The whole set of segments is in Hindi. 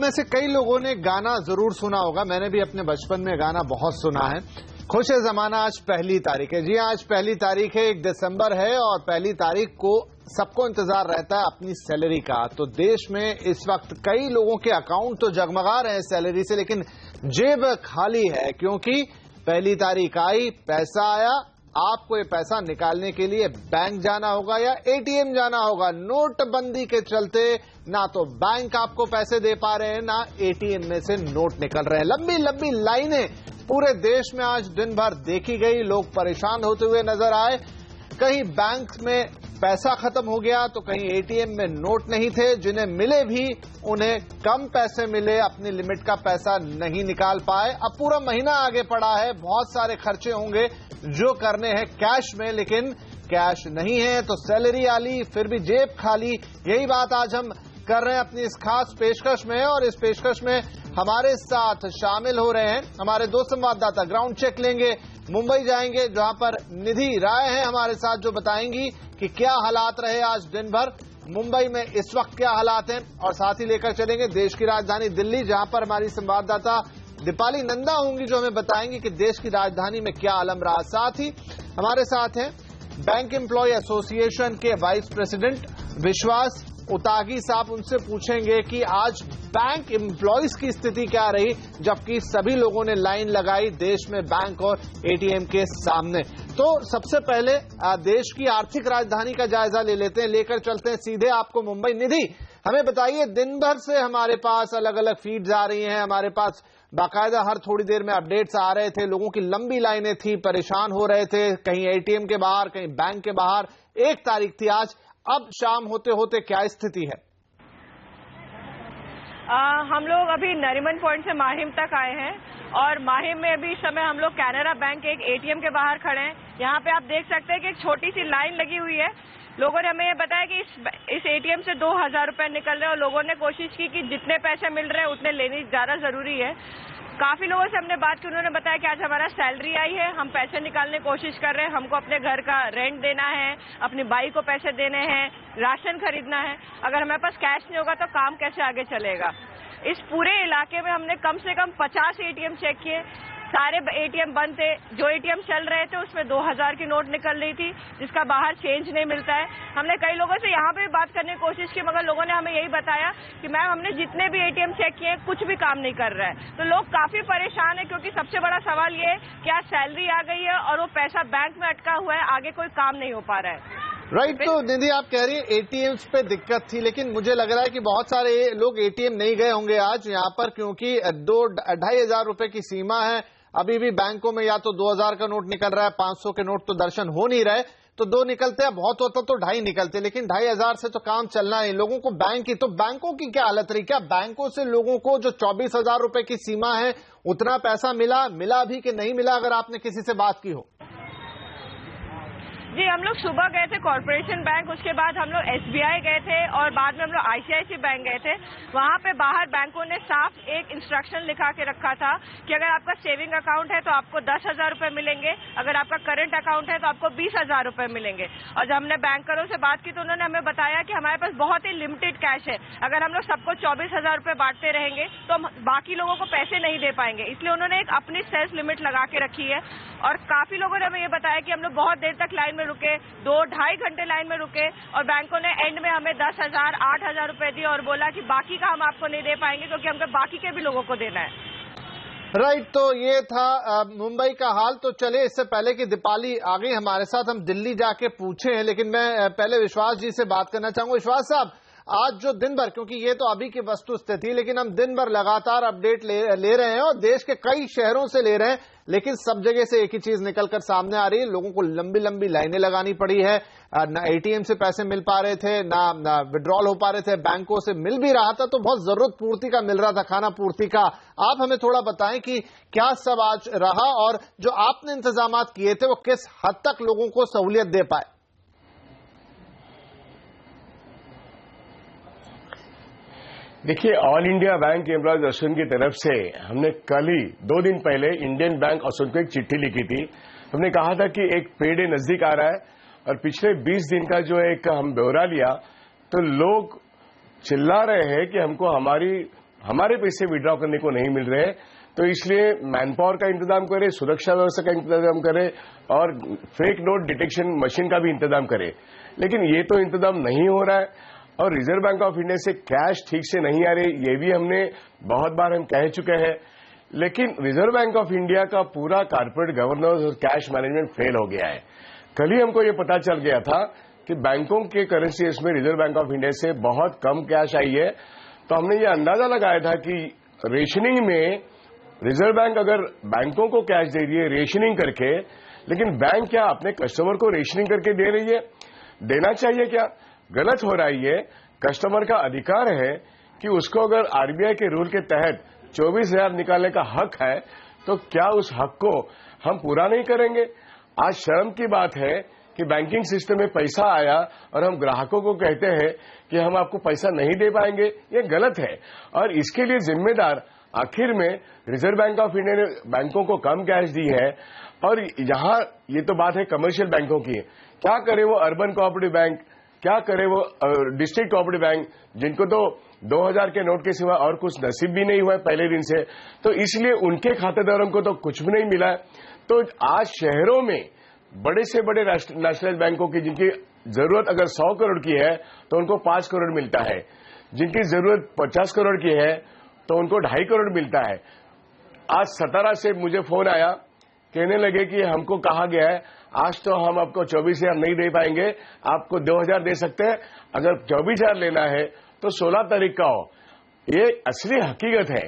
में से कई लोगों ने गाना जरूर सुना होगा, मैंने भी अपने बचपन में गाना बहुत सुना है। खुश है जमाना, आज पहली तारीख है। जी आज पहली तारीख है, 1 दिसंबर है और पहली तारीख को सबको इंतजार रहता है अपनी सैलरी का। तो देश में इस वक्त कई लोगों के अकाउंट तो जगमगा रहे हैं सैलरी से, लेकिन जेब खाली है क्योंकि पहली तारीख आई, पैसा आया। आपको ये पैसा निकालने के लिए बैंक जाना होगा या एटीएम जाना होगा। नोटबंदी के चलते ना तो बैंक आपको पैसे दे पा रहे हैं, ना एटीएम में से नोट निकल रहे हैं। लंबी लंबी लाइनें पूरे देश में आज दिन भर देखी गई। लोग परेशान होते हुए नजर आए। कहीं बैंक में पैसा खत्म हो गया तो कहीं एटीएम में नोट नहीं थे। जिन्हें मिले भी उन्हें कम पैसे मिले, अपनी लिमिट का पैसा नहीं निकाल पाए। अब पूरा महीना आगे पड़ा है, बहुत सारे खर्चे होंगे जो करने हैं कैश में, लेकिन कैश नहीं है तो सैलरी आली फिर भी जेब खाली। यही बात आज हम कर रहे हैं अपनी इस खास पेशकश में, और इस पेशकश में हमारे साथ शामिल हो रहे हैं हमारे दो संवाददाता। ग्राउंड चेक लेंगे, मुंबई जाएंगे जहां पर निधि राय हैं हमारे साथ, जो बताएंगी कि क्या हालात रहे आज दिन भर मुंबई में, इस वक्त क्या हालात हैं। और साथ ही लेकर चलेंगे देश की राजधानी दिल्ली, जहां पर हमारी संवाददाता दीपाली नंदा होंगी जो हमें बताएंगी कि देश की राजधानी में क्या आलम रहा। साथ ही हमारे साथ हैं बैंक एम्प्लॉय एसोसिएशन के वाइस प्रेसिडेंट विश्वास उतागी साहब। उनसे पूछेंगे कि आज बैंक एम्प्लॉयज की स्थिति क्या रही, जबकि सभी लोगों ने लाइन लगाई देश में बैंक और एटीएम के सामने। तो सबसे पहले देश की आर्थिक राजधानी का जायजा ले लेते हैं, लेकर चलते हैं सीधे आपको मुंबई। निधि, हमें बताइए, दिन भर से हमारे पास अलग अलग फीड्स आ रही हैं, हमारे पास बाकायदा हर थोड़ी देर में अपडेट्स आ रहे थे। लोगों की लंबी लाइनें थी, परेशान हो रहे थे, कहीं एटीएम के बाहर, कहीं बैंक के बाहर। 1 तारीख थी आज, अब शाम होते होते क्या स्थिति है? हम लोग अभी नरीमन पॉइंट से माहिम तक आए हैं और माहिम में अभी इस समय हम लोग कैनरा बैंक के एक एटीएम के बाहर खड़े हैं। यहाँ पे आप देख सकते हैं कि एक छोटी सी लाइन लगी हुई है। लोगों ने हमें ये बताया कि इस एटीएम से 2000 रुपए निकल रहे हैं और लोगों ने कोशिश की कि जितने पैसे मिल रहे हैं उतने लेने ज्यादा जरूरी है। काफी लोगों से हमने बात की, उन्होंने बताया कि आज हमारा सैलरी आई है, हम पैसे निकालने की कोशिश कर रहे हैं, हमको अपने घर का रेंट देना है, अपनी बाइक को पैसे देने हैं, राशन खरीदना है। अगर हमारे पास कैश नहीं होगा तो काम कैसे आगे चलेगा। इस पूरे इलाके में हमने कम से कम 50 एटीएम चेक किए, सारे एटीएम बंद थे। जो एटीएम चल रहे थे उसमें 2000 की नोट निकल रही थी, जिसका बाहर चेंज नहीं मिलता है। हमने कई लोगों से यहाँ पे बात करने की कोशिश की, मगर लोगों ने हमें यही बताया कि मैम हमने जितने भी एटीएम चेक किए कुछ भी काम नहीं कर रहा है। तो लोग काफी परेशान है, क्योंकि सबसे बड़ा सवाल ये है कि आज सैलरी आ गई है और वो पैसा बैंक में अटका हुआ है, आगे कोई काम नहीं हो पा रहा है। राइट, तो निधि आप कह रही है एटीएम्स पे दिक्कत थी, लेकिन मुझे लग रहा है कि बहुत सारे लोग एटीएम नहीं गए होंगे आज यहाँ पर, क्योंकि 2-2,500 रुपए की सीमा है। अभी भी बैंकों में या तो 2000 का नोट निकल रहा है, 500 के नोट तो दर्शन हो नहीं रहे, तो 2 निकलते हैं, बहुत होता तो 2.5 निकलते, लेकिन 2,500 से तो काम चलना है लोगों को। बैंक की तो बैंकों की क्या हालत रही? क्या बैंकों से लोगों को जो 24,000 रुपए की सीमा है उतना पैसा मिला भी कि नहीं मिला, अगर आपने किसी से बात की हो? जी, हम लोग सुबह गए थे कॉर्पोरेशन बैंक, उसके बाद हम लोग एसबीआई गए थे और बाद में हम लोग आईसीआईसी बैंक गए थे। वहां पे बाहर बैंकों ने साफ एक इंस्ट्रक्शन लिखा के रखा था कि अगर आपका सेविंग अकाउंट है तो आपको 10,000 रुपए मिलेंगे, अगर आपका करंट अकाउंट है तो आपको 20,000 रुपए मिलेंगे। और जब हमने बैंकरों से बात की तो उन्होंने हमें बताया कि हमारे पास बहुत ही लिमिटेड कैश है, अगर हम लोग सबको 24,000 रुपए बांटते रहेंगे तो हम बाकी लोगों को पैसे नहीं दे पाएंगे। इसलिए उन्होंने एक अपनी सेल्फ लिमिट लगा के रखी है। और काफी लोगों ने हमें ये बताया कि हम लोग बहुत देर तक लाइन में रुके, 2-2.5 घंटे लाइन में रुके, और बैंकों ने एंड में हमें 10,000, 8,000 रुपए दिए और बोला कि बाकी का हम आपको नहीं दे पाएंगे, क्योंकि हमको बाकी के भी लोगों को देना है। राइट, तो ये था मुंबई का हाल। तो चले, इससे पहले कि दीपाली आ गई हमारे साथ, हम दिल्ली जाके पूछे हैं, लेकिन मैं पहले विश्वास जी से बात करना चाहूंगा। विश्वास साहब, आज जो दिन भर, क्योंकि ये तो अभी की वस्तु स्थिति, लेकिन हम दिन भर लगातार अपडेट ले रहे हैं और देश के कई शहरों से ले रहे हैं, लेकिन सब जगह से एक ही चीज निकलकर सामने आ रही है। लोगों को लंबी लंबी लाइनें लगानी पड़ी है, ना एटीएम से पैसे मिल पा रहे थे, ना विड्रॉल हो पा रहे थे, बैंकों से मिल भी रहा था तो बहुत जरूरत पूर्ति का मिल रहा था, खाना पूर्ति का। आप हमें थोड़ा बताएं कि क्या सब आज रहा और जो आपने इंतजाम किए थे वो किस हद तक लोगों को सहूलियत दे पाए? देखिए, all India bank employees association की तरफ से हमने कल ही 2 दिन पहले इंडियन बैंक एसोसिएशन को एक चिट्ठी लिखी थी। हमने कहा था कि एक पे डे नजदीक आ रहा है और पिछले 20 दिन का जो एक हम ब्यौरा लिया तो लोग चिल्ला रहे हैं कि हमको हमारी हमारे पैसे विड्रॉ करने को नहीं मिल रहे, तो इसलिए मैन पावर का इंतजाम करें, सुरक्षा व्यवस्था का इंतजाम करें और फेक नोट डिटेक्शन मशीन का भी इंतजाम करें। लेकिन ये तो इंतजाम नहीं हो रहा है और रिजर्व बैंक ऑफ इंडिया से कैश ठीक से नहीं आ रही, ये भी हमने बहुत बार हम कह चुके हैं। लेकिन रिजर्व बैंक ऑफ इंडिया का पूरा कॉर्पोरेट गवर्नेंस और कैश मैनेजमेंट फेल हो गया है। कल ही हमको ये पता चल गया था कि बैंकों के करेंसीज में रिजर्व बैंक ऑफ इंडिया से बहुत कम कैश आई है, तो हमने ये अंदाजा लगाया था कि रेशनिंग में रिजर्व बैंक अगर बैंकों को कैश दे रही है रेशनिंग करके, लेकिन बैंक क्या अपने कस्टमर को रेशनिंग करके दे रही है? देना चाहिए क्या? गलत हो रहा है। ये कस्टमर का अधिकार है कि उसको अगर आरबीआई के रूल के तहत 24,000 निकालने का हक है, तो क्या उस हक को हम पूरा नहीं करेंगे? आज शर्म की बात है कि बैंकिंग सिस्टम में पैसा आया और हम ग्राहकों को कहते हैं कि हम आपको पैसा नहीं दे पाएंगे। ये गलत है और इसके लिए जिम्मेदार आखिर में रिजर्व बैंक ऑफ इंडिया ने बैंकों को कम कैश दी है। और यहां ये तो बात है कमर्शियल बैंकों की, क्या करे वो अर्बन कोऑपरेटिव बैंक, क्या करे वो डिस्ट्रिक्ट कोऑपरेटिव बैंक, जिनको तो 2000 के नोट के सिवा और कुछ नसीब भी नहीं हुआ है पहले दिन से, तो इसलिए उनके खातेदारों को तो कुछ भी नहीं मिला है। तो आज शहरों में बड़े से बड़े नेशनल बैंकों की जिनकी जरूरत अगर 100 करोड़ की है तो उनको 5 करोड़ मिलता है, जिनकी जरूरत 50 करोड़ की है तो उनको 2.5 करोड़ मिलता है। आज 17 से मुझे फोन आया, कहने लगे कि हमको कहा गया है आज तो हम आपको 24,000 नहीं दे पाएंगे, आपको 2,000 दे सकते हैं, अगर 24,000 लेना है तो 16 तारीख का हो। ये असली हकीकत है।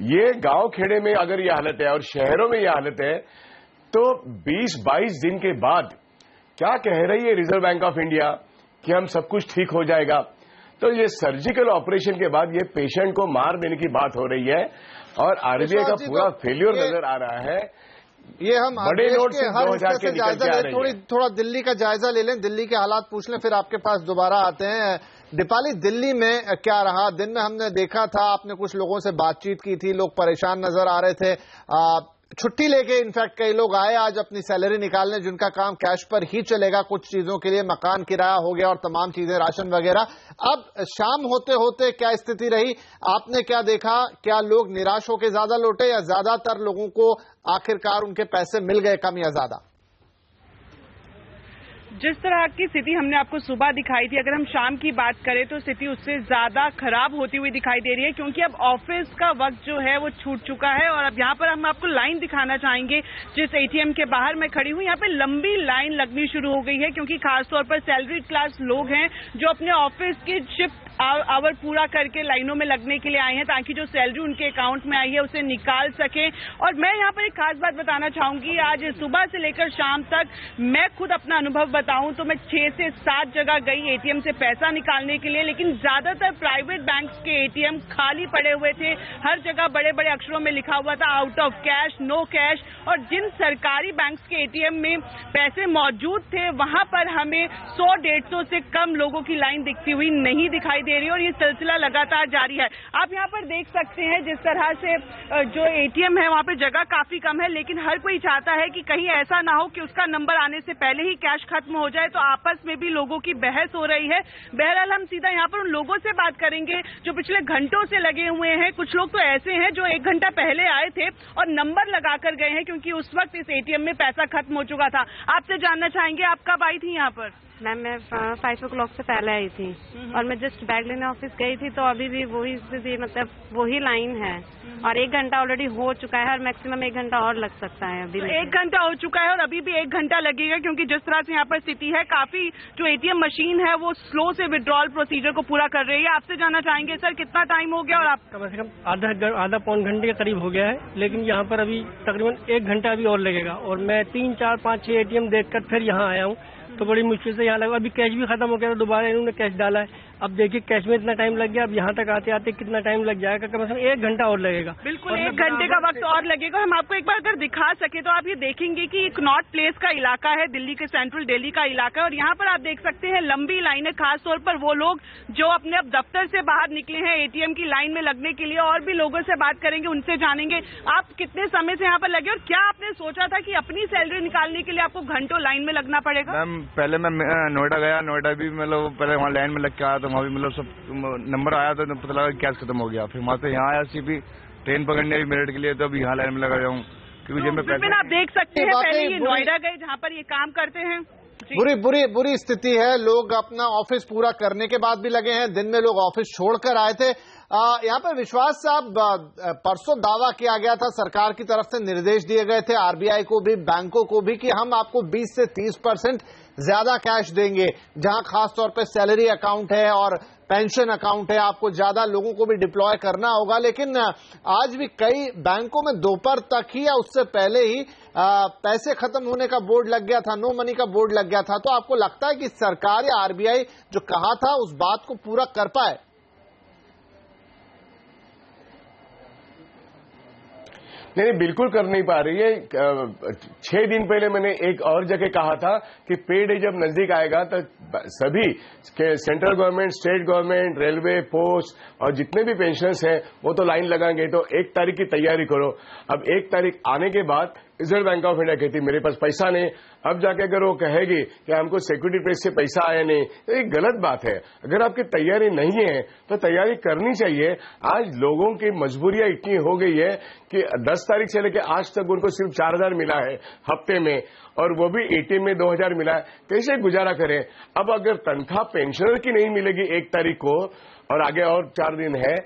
ये गांव खेड़े में अगर ये हालत है और शहरों में ये हालत है, तो 20-22 दिन के बाद क्या कह रही है रिजर्व बैंक ऑफ इंडिया कि हम सब कुछ ठीक हो जाएगा? तो ये सर्जिकल ऑपरेशन के बाद ये पेशेंट को मार देने की बात हो रही है और आरबीआई का पूरा फेल्योर नजर आ रहा है। ये हम बड़े नोट से हर 2000 के निकल के आ रही है। थोड़ा दिल्ली का जायजा ले लें, दिल्ली के हालात पूछ लें, फिर आपके पास दोबारा आते हैं। दीपाली, दिल्ली में क्या रहा? दिन में हमने देखा था, आपने कुछ लोगों से बातचीत की थी, लोग परेशान नजर आ रहे थे, छुट्टी लेके इनफैक्ट कई लोग आए आज अपनी सैलरी निकालने, जिनका काम कैश पर ही चलेगा कुछ चीजों के लिए, मकान किराया हो गया और तमाम चीजें, राशन वगैरह। अब शाम होते होते क्या स्थिति रही? आपने क्या देखा? क्या लोग निराश होकर ज्यादा लौटे या ज्यादातर लोगों को आखिरकार उनके पैसे मिल गए कम या ज्यादा? जिस तरह की स्थिति हमने आपको सुबह दिखाई थी, अगर हम शाम की बात करें तो स्थिति उससे ज्यादा खराब होती हुई दिखाई दे रही है, क्योंकि अब ऑफिस का वक्त जो है वो छूट चुका है। और अब यहाँ पर हम आपको लाइन दिखाना चाहेंगे जिस एटीएम के बाहर मैं खड़ी हूँ। यहाँ पे लंबी लाइन लगनी शुरू हो गई है, क्योंकि खासतौर पर सैलरीड क्लास लोग हैं जो अपने ऑफिस की शिफ्ट आवर पूरा करके लाइनों में लगने के लिए आए हैं, ताकि जो सैलरी उनके अकाउंट में आई है उसे निकाल सके। और मैं यहाँ पर एक खास बात बताना चाहूंगी, आज सुबह से लेकर शाम तक मैं खुद अपना अनुभव बताऊं तो मैं 6 से 7 जगह गई एटीएम से पैसा निकालने के लिए, लेकिन ज्यादातर प्राइवेट बैंक्स के एटीएम खाली पड़े हुए थे। हर जगह बड़े बड़े अक्षरों में लिखा हुआ था out of cash, no cash. और जिन सरकारी बैंक्स के एटीएम में पैसे मौजूद थे, वहां पर हमें 100-150 से कम लोगों की लाइन दिखती हुई नहीं दिखाई दे रही, और ये सिलसिला लगातार जारी है। आप यहाँ पर देख सकते हैं जिस तरह से जो एटीएम है वहाँ पे जगह काफी कम है, लेकिन हर कोई चाहता है कि कहीं ऐसा ना हो कि उसका नंबर आने से पहले ही कैश खत्म हो जाए, तो आपस में भी लोगों की बहस हो रही है। बहरहाल हम सीधा यहाँ पर उन लोगों से बात करेंगे जो पिछले घंटों से लगे हुए हैं। कुछ लोग तो ऐसे हैं जो 1 घंटा पहले आए थे और नंबर लगा कर गए हैं, क्योंकि उस वक्त इस एटीएम में पैसा खत्म हो चुका था। आपसे जानना चाहेंगे आप कब आई थी यहाँ पर? मैम मैं 5 o'clock से पहले आई थी और मैं जस्ट बैग लेने ऑफिस गई थी, तो अभी भी वही स्थिति, मतलब वही लाइन है और 1 घंटा ऑलरेडी हो चुका है और मैक्सिमम 1 घंटा और लग सकता है। अभी 1 घंटा हो चुका है और अभी भी 1 घंटा लगेगा, क्योंकि जिस तरह से यहाँ पर स्थिति है, काफी जो एटीएम मशीन है वो स्लो से विड्रॉल प्रोसीजर को पूरा कर रही है। आपसे जानना चाहेंगे सर कितना टाइम हो गया? और आप कम से कम आधा पौन घंटे के करीब हो गया है, लेकिन यहाँ पर अभी तकरीबन 1 घंटा अभी और लगेगा। और मैं 3, 4, 5, 6 एटीएम देखकर फिर यहाँ आया हूँ, तो बड़ी मुश्किल से यहाँ लगा। अभी कैश भी खत्म हो गया, तो दोबारा इन्होंने कैश डाला है। अब देखिए कैश में इतना टाइम लग गया, अब यहाँ तक आते आते कितना टाइम लग जाएगा? कम से कम 1 घंटा और लगेगा। बिल्कुल 1 घंटे का वक्त और लगेगा। हम आपको एक बार अगर दिखा सके तो आप ये देखेंगे कि कनॉट प्लेस का इलाका है, दिल्ली के सेंट्रल दिल्ली का इलाका है, और यहाँ पर आप देख सकते हैं लंबी लाइन है। खासतौर पर वो लोग जो अपने अब दफ्तर से बाहर निकले हैं एटीएम की लाइन में लगने के लिए। और भी लोगों से बात करेंगे, उनसे जानेंगे आप कितने समय से यहाँ पर लगे और क्या आपने सोचा था कि अपनी सैलरी निकालने के लिए आपको घंटों लाइन में लगना पड़ेगा? मैम पहले मैं नोएडा गया, नोएडा भी मतलब पहले वहाँ लाइन में लग के आया, तो वहाँ भी मतलब सब नंबर आया तो पता लगा कैश खत्म हो गया। फिर वहाँ से यहाँ आया सीपी ट्रेन पकड़ने अभी मेरठ के लिए, तो अब यहाँ लाइन में लगा हुआ हूँ क्योंकि जब मैं पैसे। आप देख सकते हैं पहले ये नोएडा गए जहाँ पर ये काम करते हैं। बुरी स्थिति है। लोग अपना ऑफिस पूरा करने के बाद भी लगे हैं। दिन में लोग ऑफिस छोड़कर आए थे। यहाँ पर विश्वास साहब, परसों दावा किया गया था, सरकार की तरफ से निर्देश दिए गए थे आरबीआई को भी, बैंकों को भी, कि हम आपको 20 से 30% ज्यादा कैश देंगे, जहां खासतौर पे सैलरी अकाउंट है और पेंशन अकाउंट है, आपको ज्यादा लोगों को भी डिप्लॉय करना होगा। लेकिन आज भी कई बैंकों में दोपहर तक ही या उससे पहले ही पैसे खत्म होने का बोर्ड लग गया था, नो मनी का बोर्ड लग गया था। तो आपको लगता है कि सरकार या आरबीआई जो कहा था उस बात को पूरा कर पाए? नहीं, बिल्कुल कर नहीं पा रही है। 6 दिन पहले मैंने एक और जगह कहा था कि पे डे जब नजदीक आएगा तो सभी central government, state government, railway, post और जितने भी पेंशनर्स हैं वो तो लाइन लगाएंगे, तो 1 तारीख की तैयारी करो। अब 1 तारीख आने के बाद रिजर्व बैंक ऑफ इंडिया कहती मेरे पास पैसा नहीं। अब जाके अगर वो कहेगी कि हमको सिक्योरिटी प्रेस से पैसा आया नहीं, तो ये गलत बात है। अगर आपकी तैयारी नहीं है तो तैयारी करनी चाहिए। आज लोगों की मजबूरियां इतनी हो गई है कि 10 तारीख से लेकर आज तक उनको सिर्फ 4000 मिला है हफ्ते में, और वो भी एटीएम में 2000 मिला है। कैसे गुजारा करें? अब अगर तनख्वाह पेंशनर की नहीं मिलेगी 1 तारीख को और आगे और 4 दिन है,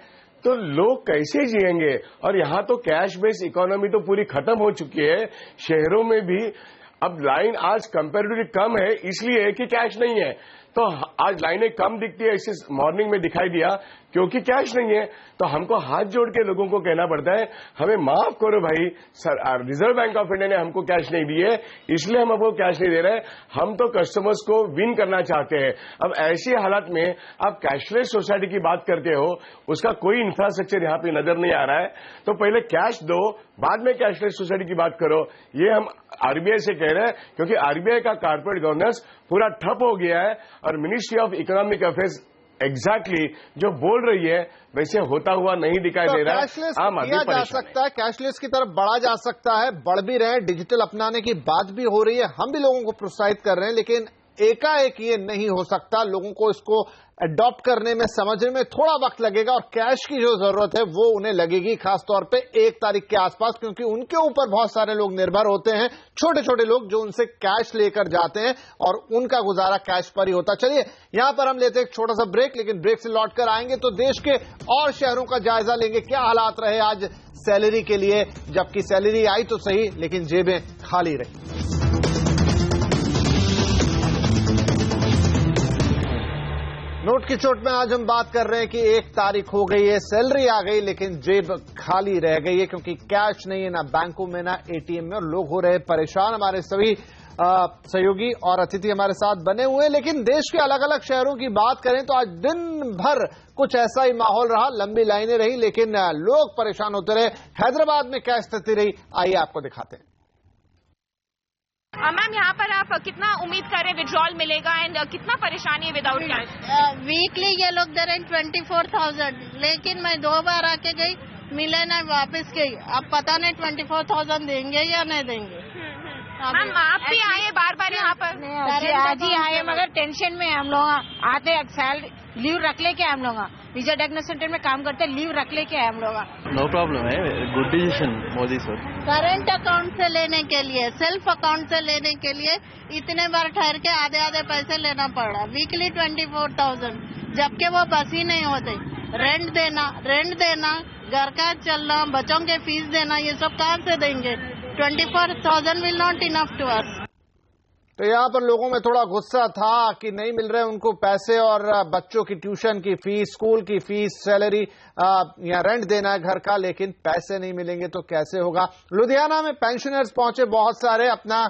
तो लोग कैसे जिएंगे? और यहां तो कैश बेस इकोनॉमी तो पूरी खत्म हो चुकी है। शहरों में भी अब लाइन आज कंपैरेटिवली कम है, इसलिए कि कैश नहीं है। तो आज लाइनें कम दिखती है, इसे मॉर्निंग में दिखाई दिया क्योंकि कैश नहीं है। तो हमको हाथ जोड़ के लोगों को कहना पड़ता है हमें माफ करो भाई, रिजर्व बैंक ऑफ इंडिया ने हमको कैश नहीं दी है, इसलिए हम आपको कैश नहीं दे रहे हैं। हम तो कस्टमर्स को विन करना चाहते हैं। अब ऐसी हालत में आप कैशलेस सोसाइटी की बात करते हो, उसका कोई इंफ्रास्ट्रक्चर यहाँ पे नजर नहीं आ रहा है। तो पहले कैश दो, बाद में कैशलेस सोसाइटी की बात करो, ये हम आरबीआई से कह रहे हैं। क्योंकि आरबीआई का कॉर्पोरेट गवर्नेंस पूरा ठप हो गया है और ministry of economic affairs exactly जो बोल रही है वैसे होता हुआ नहीं दिखाई दे रहा है। कैशलेस किया जा सकता है, कैशलेस की तरफ बढ़ा जा सकता है, बढ़ भी रहे हैं, डिजिटल अपनाने की बात भी हो रही है, हम भी लोगों को प्रोत्साहित कर रहे हैं। लेकिन एकाएक ये नहीं हो सकता। लोगों को इसको अडॉप्ट करने में, समझने में थोड़ा वक्त लगेगा और कैश की जो जरूरत है वो उन्हें लगेगी, खासतौर पे 1 तारीख के आसपास, क्योंकि उनके ऊपर बहुत सारे लोग निर्भर होते हैं, छोटे छोटे लोग जो उनसे कैश लेकर जाते हैं और उनका गुजारा कैश पर ही होता। चलिए यहां पर हम लेते हैं एक छोटा सा ब्रेक, लेकिन ब्रेक से लौटकर आएंगे तो देश के और शहरों का जायजा लेंगे, क्या हालात रहे आज सैलरी के लिए, जबकि सैलरी आई तो सही लेकिन जेबें खाली रही। नोट की चोट में आज हम बात कर रहे हैं कि 1 तारीख हो गई है, सैलरी आ गई लेकिन जेब खाली रह गई है, क्योंकि कैश नहीं है ना बैंकों में ना एटीएम में, और लोग हो रहे परेशान। हमारे सभी सहयोगी और अतिथि हमारे साथ बने हुए हैं। लेकिन देश के अलग अलग शहरों की बात करें तो आज दिन भर कुछ ऐसा ही माहौल रहा, लंबी लाइनें रही लेकिन लोग परेशान होते रहे। हैदराबाद में क्या स्थिति रही, आइए आपको दिखाते हैं। मैम, यहाँ पर आप कितना उम्मीद करें विड्रॉल मिलेगा एंड कितना परेशानी है विदाउट कैश? वीकली ये लोग दे रहे 24,000, लेकिन मैं 2 बार आके गई, मिले ना, वापस गई। अब पता नहीं 24,000 देंगे या नहीं देंगे। मैम, आप भी आए बार बार यहाँ पर? आज ही आए, मगर टेंशन में हम लोग आते, सैलरी लीव रख लेके हम लोग विजय डायग्नोस्टिक सेंटर में काम करते, लीव रख लेके हम लोग। नो प्रॉब्लम है, good decision Modi sir. Current account से लेने के लिए, सेल्फ अकाउंट से लेने के लिए इतने बार ठहर के आधे आधे पैसे लेना पड़ा। वीकली 24,000, जबकि वो बस ही नहीं होते। रेंट देना, घर का चलना, बच्चों के फीस देना, ये सब कहाँ से देंगे? 24,000 will not enough to us. तो यहाँ पर लोगों में थोड़ा गुस्सा था कि नहीं मिल रहे उनको पैसे, और बच्चों की ट्यूशन की फीस, स्कूल की फीस, सैलरी या रेंट देना है घर का, लेकिन पैसे नहीं मिलेंगे तो कैसे होगा। लुधियाना में पेंशनर्स पहुंचे बहुत सारे अपना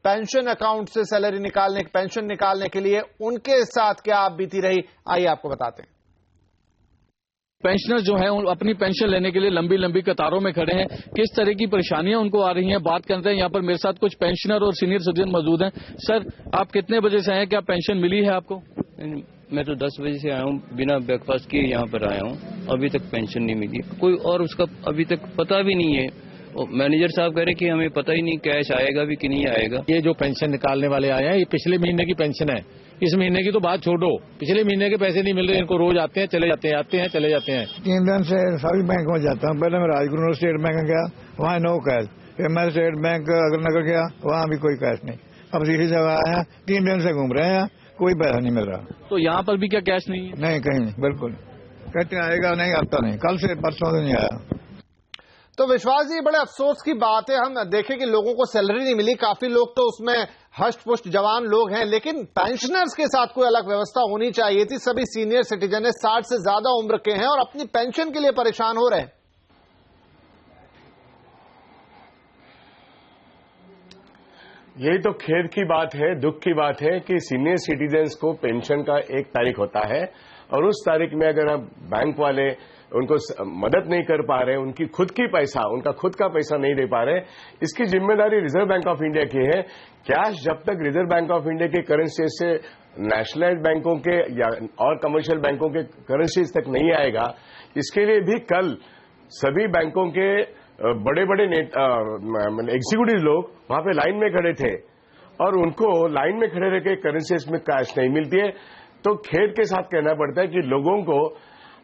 पेंशन अकाउंट से सैलरी निकालने, पेंशन निकालने के लिए। उनके साथ क्या आप बीती रही, आइए आपको बताते हैं। पेंशनर जो हैं अपनी पेंशन लेने के लिए लंबी लंबी कतारों में खड़े हैं। किस तरह की परेशानियां उनको आ रही हैं बात करते हैं। यहाँ पर मेरे साथ कुछ पेंशनर और सीनियर सिटीजन मौजूद हैं। सर, आप कितने बजे से आए हैं, क्या पेंशन मिली है आपको? मैं तो 10 बजे से आया हूँ, बिना ब्रेकफास्ट किए यहाँ पर आया हूँ, अभी तक पेंशन नहीं मिली कोई, और उसका अभी तक पता भी नहीं है। मैनेजर साहब कह रहे कि हमें पता ही नहीं कैश आएगा भी कि नहीं आएगा। ये जो पेंशन निकालने वाले आए हैं, ये पिछले महीने की पेंशन है, इस महीने की तो बात छोड़ो, पिछले महीने के पैसे नहीं मिल रहे इनको। रोज आते हैं चले जाते हैं, आते हैं चले जाते हैं। 3 दिन से सभी बैंक में जाता हूँ। पहले मैं राजगुरु स्टेट बैंक गया, वहाँ नो कैश। फिर मैं स्टेट बैंक अगरनगर गया, वहाँ भी कोई कैश नहीं। अब इसी जगह आया, 3 दिन से घूम रहे हैं, कोई पैसा नहीं मिल रहा। तो यहाँ पर भी क्या कैश नहीं है? नहीं, कहीं नहीं, बिल्कुल। कहते आएगा नहीं, आता नहीं। कल से परसों से नहीं आया। तो विश्वास जी, बड़े अफसोस की बात है, हम देखें कि लोगों को सैलरी नहीं मिली। काफी लोग तो उसमें हष्ट पुष्ट जवान लोग हैं, लेकिन पेंशनर्स के साथ कोई अलग व्यवस्था होनी चाहिए थी। सभी सीनियर सिटीजन है, 60 से ज्यादा उम्र के हैं और अपनी पेंशन के लिए परेशान हो रहे हैं। यही तो खेद की बात है, दुख की बात है कि सीनियर सिटीजन्स को पेंशन का 1 तारीख होता है और उस तारीख में अगर हम बैंक वाले उनको मदद नहीं कर पा रहे, उनकी खुद की पैसा, उनका खुद का पैसा नहीं दे पा रहे, इसकी जिम्मेदारी रिजर्व बैंक ऑफ इंडिया की है। कैश जब तक रिजर्व बैंक ऑफ इंडिया के करेंसी से नेशनलाइज्ड बैंकों के या और कमर्शियल बैंकों के करेंसीज तक नहीं आएगा, इसके लिए भी कल सभी बैंकों के बड़े बड़े एग्जीक्यूटिव लोग वहां पे लाइन में खड़े थे और उनको लाइन में खड़े रह के करेंसीज में कैश नहीं मिलती है। तो खेद के साथ कहना पड़ता है कि लोगों को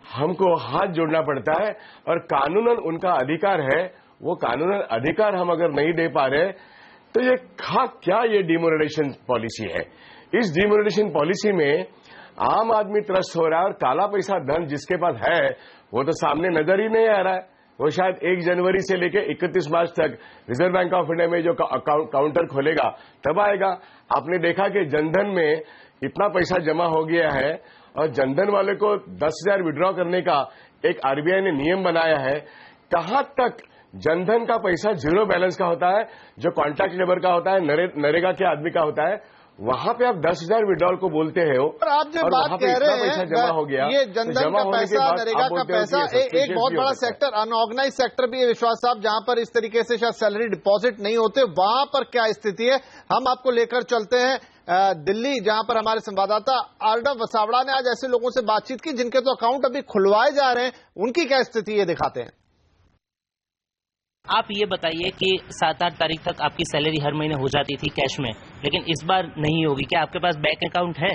हमको हाथ जोड़ना पड़ता है और कानूनन उनका अधिकार है, वो कानूनन अधिकार हम अगर नहीं दे पा रहे तो ये क्या ये डिमोनेटाइजेशन पॉलिसी है। इस डिमोनेटाइजेशन पॉलिसी में आम आदमी त्रस्त हो रहा है और काला पैसा धन जिसके पास है वो तो सामने नजर ही नहीं आ रहा है। वो शायद 1 जनवरी से लेकर 31 मार्च तक रिजर्व बैंक ऑफ इंडिया में जो काउंटर खोलेगा तब आएगा। आपने देखा कि जनधन में इतना पैसा जमा हो गया है और जनधन वाले को 10,000 विड्रॉ करने का एक आरबीआई ने नियम बनाया है। कहां तक जनधन का पैसा 0 बैलेंस का होता है, जो कॉन्ट्रैक्ट लेबर का होता है, नरेगा के आदमी का होता है, वहां पे आप 10,000 विड्रॉल को बोलते हैं हो। और आप जो बात कह रहे हैं पैसा जमा हो गया, ये जनधन का पैसा, नरेगा का पैसा, एक बहुत बड़ा सेक्टर, अनऑर्गेनाइज सेक्टर भी है विश्वास साहब, जहां पर इस तरीके से शायद सैलरी डिपॉजिट नहीं होते, वहां पर क्या स्थिति है हम आपको लेकर चलते हैं दिल्ली, जहां पर हमारे संवाददाता आरडव वसावड़ा ने आज ऐसे लोगों से बातचीत की जिनके तो अकाउंट अभी खुलवाए जा रहे हैं, उनकी क्या स्थिति है दिखाते हैं। आप ये बताइए कि 7-8 तारीख तक आपकी सैलरी हर महीने हो जाती थी कैश में, लेकिन इस बार नहीं होगी। क्या आपके पास बैंक अकाउंट है?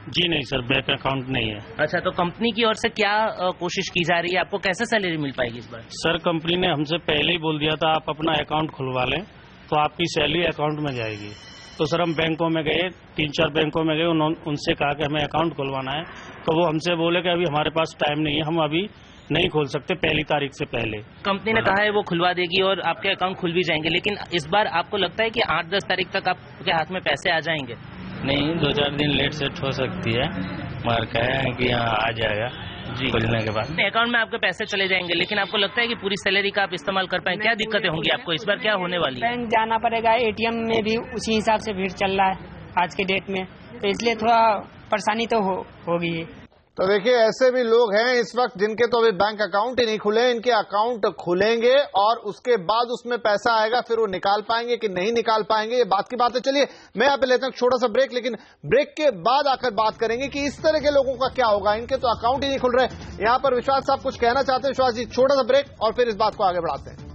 जी नहीं सर, बैंक अकाउंट नहीं है। अच्छा, तो कंपनी की ओर से क्या कोशिश की जा रही है, आपको कैसे सैलरी मिल पाएगी इस बार? सर कंपनी ने हमसे पहले ही बोल दिया था आप अपना अकाउंट खुलवा लें तो आपकी सैलरी अकाउंट में जाएगी। तो सर हम बैंकों में गए, 3-4 बैंकों में गए, उनसे कहा कि हमें अकाउंट खुलवाना है, तो वो हमसे बोले कि अभी हमारे पास टाइम नहीं है, हम अभी नहीं खोल सकते 1 तारीख से पहले। कंपनी ने कहा है वो खुलवा देगी और आपके अकाउंट खुल भी जाएंगे, लेकिन इस बार आपको लगता है कि 8-10 तारीख तक आपके हाथ में पैसे आ जाएंगे? नहीं, 2-4 दिन लेट सेट हो सकती है, मगर कहे हैं कि यहाँ आ जाएगा जी खुलने के बाद। अकाउंट में आपके पैसे चले जाएंगे, लेकिन आपको लगता है कि पूरी सैलरी का आप इस्तेमाल कर पाएंगे? क्या दिक्कतें होंगी आपको इस बार, क्या होने वाली है? बैंक जाना पड़ेगा, एटीएम में भी उसी हिसाब से भीड़ चल रहा है आज के डेट में, तो इसलिए थोड़ा परेशानी तो होगी। तो देखिए ऐसे भी लोग हैं इस वक्त जिनके तो अभी बैंक अकाउंट ही नहीं खुले, इनके अकाउंट खुलेंगे और उसके बाद उसमें पैसा आएगा, फिर वो निकाल पाएंगे कि नहीं निकाल पाएंगे, ये बात की बात है। चलिए मैं यहाँ पे लेता हूँ छोटा सा ब्रेक, लेकिन ब्रेक के बाद आकर बात करेंगे कि इस तरह के लोगों का क्या होगा, इनके तो अकाउंट ही नहीं खुल रहे। यहाँ पर विश्वास साहब कुछ कहना चाहते हैं? विश्वास जी, छोटा सा ब्रेक और फिर इस बात को आगे बढ़ाते हैं।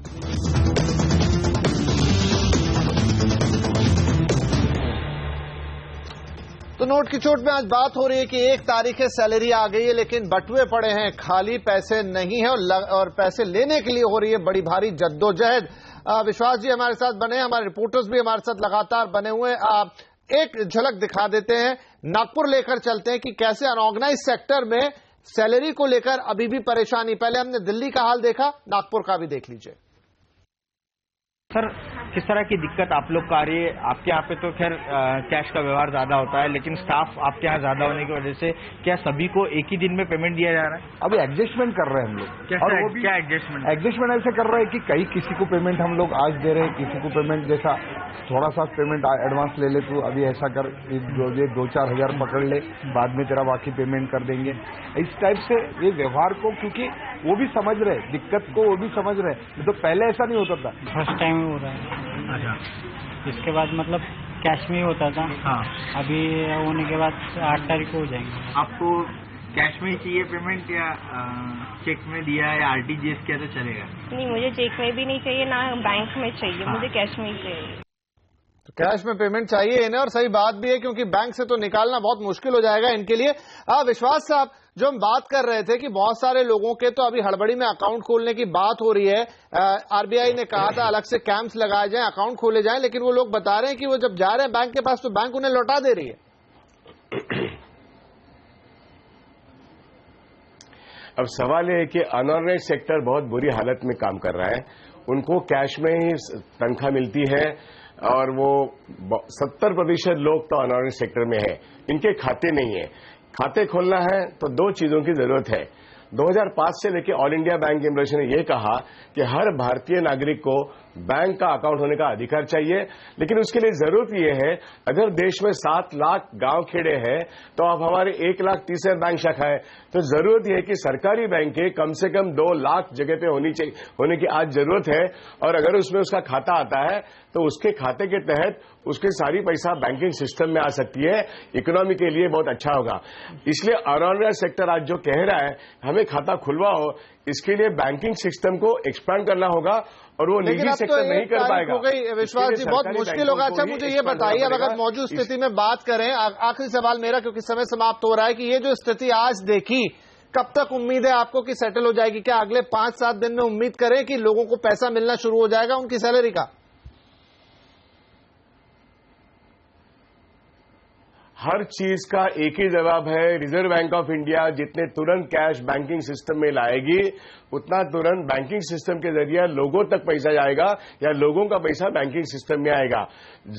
तो नोट की चोट में आज बात हो रही है कि 1 तारीख है, सैलरी आ गई है, लेकिन बटुए पड़े हैं, खाली पैसे नहीं है और पैसे लेने के लिए हो रही है बड़ी भारी जद्दोजहद। विश्वास जी हमारे साथ बने, हमारे रिपोर्टर्स भी हमारे साथ लगातार बने हुए। एक झलक दिखा देते हैं, नागपुर लेकर चलते हैं कि कैसे अनऑर्गेनाइज सेक्टर में सैलरी को लेकर अभी भी परेशानी। पहले हमने दिल्ली का हाल देखा, नागपुर का भी देख लीजिए। सर किस तरह की दिक्कत आप लोग को आ रही है? आपके यहाँ पे तो खैर कैश का व्यवहार ज्यादा होता है, लेकिन स्टाफ आपके यहाँ ज्यादा होने की वजह से क्या सभी को एक ही दिन में पेमेंट दिया जा रहा है? अभी एडजस्टमेंट कर रहे हैं हम लोग। और वो क्या एडजस्टमेंट ऐसे कर रहे हैं कि किसी को पेमेंट हम लोग आज दे रहे हैं, किसी को पेमेंट जैसा थोड़ा सा पेमेंट एडवांस ले ले, तू अभी ऐसा कर, ये 2-4 हजार पकड़ ले, बाद में तेरा बाकी पेमेंट कर देंगे। इस टाइप से ये व्यवहार को, क्योंकि वो भी समझ रहे दिक्कत को, वो भी समझ रहे, तो पहले ऐसा नहीं होता था। फर्स्ट टाइम हो रहा है। अच्छा, इसके बाद मतलब कैश में ही होता था। हाँ, अभी होने के बाद 8 तारीख को हो जाएंगे। आपको कैश में ही चाहिए पेमेंट या चेक में दिया या आरटीजीएस किया तो चलेगा? नहीं, मुझे चेक में भी नहीं चाहिए, ना बैंक में चाहिए, मुझे कैश में ही चाहिए। तो कैश में पेमेंट चाहिए इन्हें, और सही बात भी है क्योंकि बैंक से तो निकालना बहुत मुश्किल हो जाएगा इनके लिए। विश्वास साहब, जो हम बात कर रहे थे कि बहुत सारे लोगों के तो अभी हड़बड़ी में अकाउंट खोलने की बात हो रही है, आरबीआई ने कहा था अलग से कैंप्स लगाए जाएं, अकाउंट खोले जाएं, लेकिन वो लोग बता रहे हैं कि वो जब जा रहे हैं बैंक के पास तो बैंक उन्हें लौटा दे रही है। अब सवाल ये है कि अनऑर्गेनाइज सेक्टर बहुत बुरी हालत में काम कर रहा है, उनको कैश में ही तनख्वाह मिलती है और वो 70% लोग तो अनऑर्गेनाइज सेक्टर में है, इनके खाते नहीं है। खाते खोलना है तो दो चीजों की जरूरत है। 2005 से लेकर ऑल इंडिया बैंक एम्प्लॉयज ने यह कहा कि हर भारतीय नागरिक को बैंक का अकाउंट होने का अधिकार चाहिए, लेकिन उसके लिए जरूरत यह है, अगर देश में 7 लाख गांव खेड़े हैं तो अब हमारे 1,30,000 बैंक शाखा है, तो जरूरत यह है कि सरकारी बैंकें कम से कम 2 लाख जगह पे होने की आज जरूरत है। और अगर उसमें उसका खाता आता है तो उसके खाते के तहत उसके सारी पैसा बैंकिंग सिस्टम में आ सकती है, इकोनॉमी के लिए बहुत अच्छा होगा। इसलिए अनऑर्गेनाइज सेक्टर आज जो कह रहा है हमें खाता खुलवाओ, इसके लिए बैंकिंग सिस्टम को एक्सपांड करना होगा और वो निजी सेक्टर नहीं कर पाएगा। विश्वास जी, बहुत मुश्किल होगा। अच्छा, मुझे ये बताइए, अब अगर मौजूद स्थिति में बात करें, आखिरी सवाल मेरा क्योंकि समय समाप्त हो रहा है, कि ये जो स्थिति आज देखी, कब तक उम्मीद है आपको कि सेटल हो जाएगी? क्या अगले 5-7 दिन में उम्मीद करें कि लोगों को पैसा मिलना शुरू हो जाएगा उनकी सैलरी का? हर चीज का एक ही जवाब है, रिजर्व बैंक ऑफ इंडिया जितने तुरंत कैश बैंकिंग सिस्टम में लाएगी उतना तुरंत बैंकिंग सिस्टम के जरिए लोगों तक पैसा जाएगा या लोगों का पैसा बैंकिंग सिस्टम में आएगा।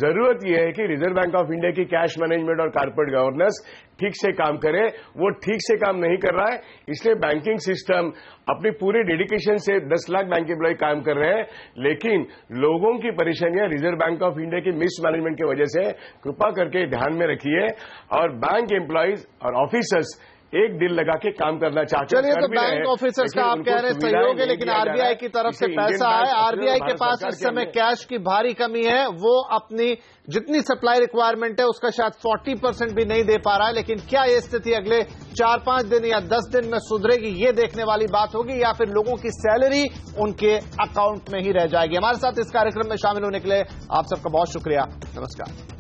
जरूरत यह है कि रिजर्व बैंक ऑफ इंडिया की कैश मैनेजमेंट और कॉर्पोरेट गवर्नेंस ठीक से काम करे, वो ठीक से काम नहीं कर रहा है, इसलिए बैंकिंग सिस्टम अपनी पूरी डेडिकेशन से 10 लाख बैंक एम्प्लॉय काम कर रहे हैं, लेकिन लोगों की परेशानियां रिजर्व बैंक ऑफ इंडिया की मिसमैनेजमेंट की वजह से कृपा करके ध्यान में रखिए। और बैंक एम्प्लॉयज और ऑफिसर्स एक दिल लगा के काम करना चाहते हैं। चलिए, तो बैंक ऑफिसर्स का आप कह रहे हैं सहयोग है, लेकिन आरबीआई की तरफ से पैसा है, आरबीआई के पास इस समय कैश की भारी कमी है, वो अपनी जितनी सप्लाई रिक्वायरमेंट है उसका शायद 40% भी नहीं दे पा रहा है। लेकिन क्या ये स्थिति अगले 4-5 दिन या 10 दिन में सुधरेगी, ये देखने वाली बात होगी, या फिर लोगों की सैलरी उनके अकाउंट में ही रह जाएगी। हमारे साथ इस कार्यक्रम में शामिल होने के लिए आप सबका बहुत शुक्रिया। नमस्कार।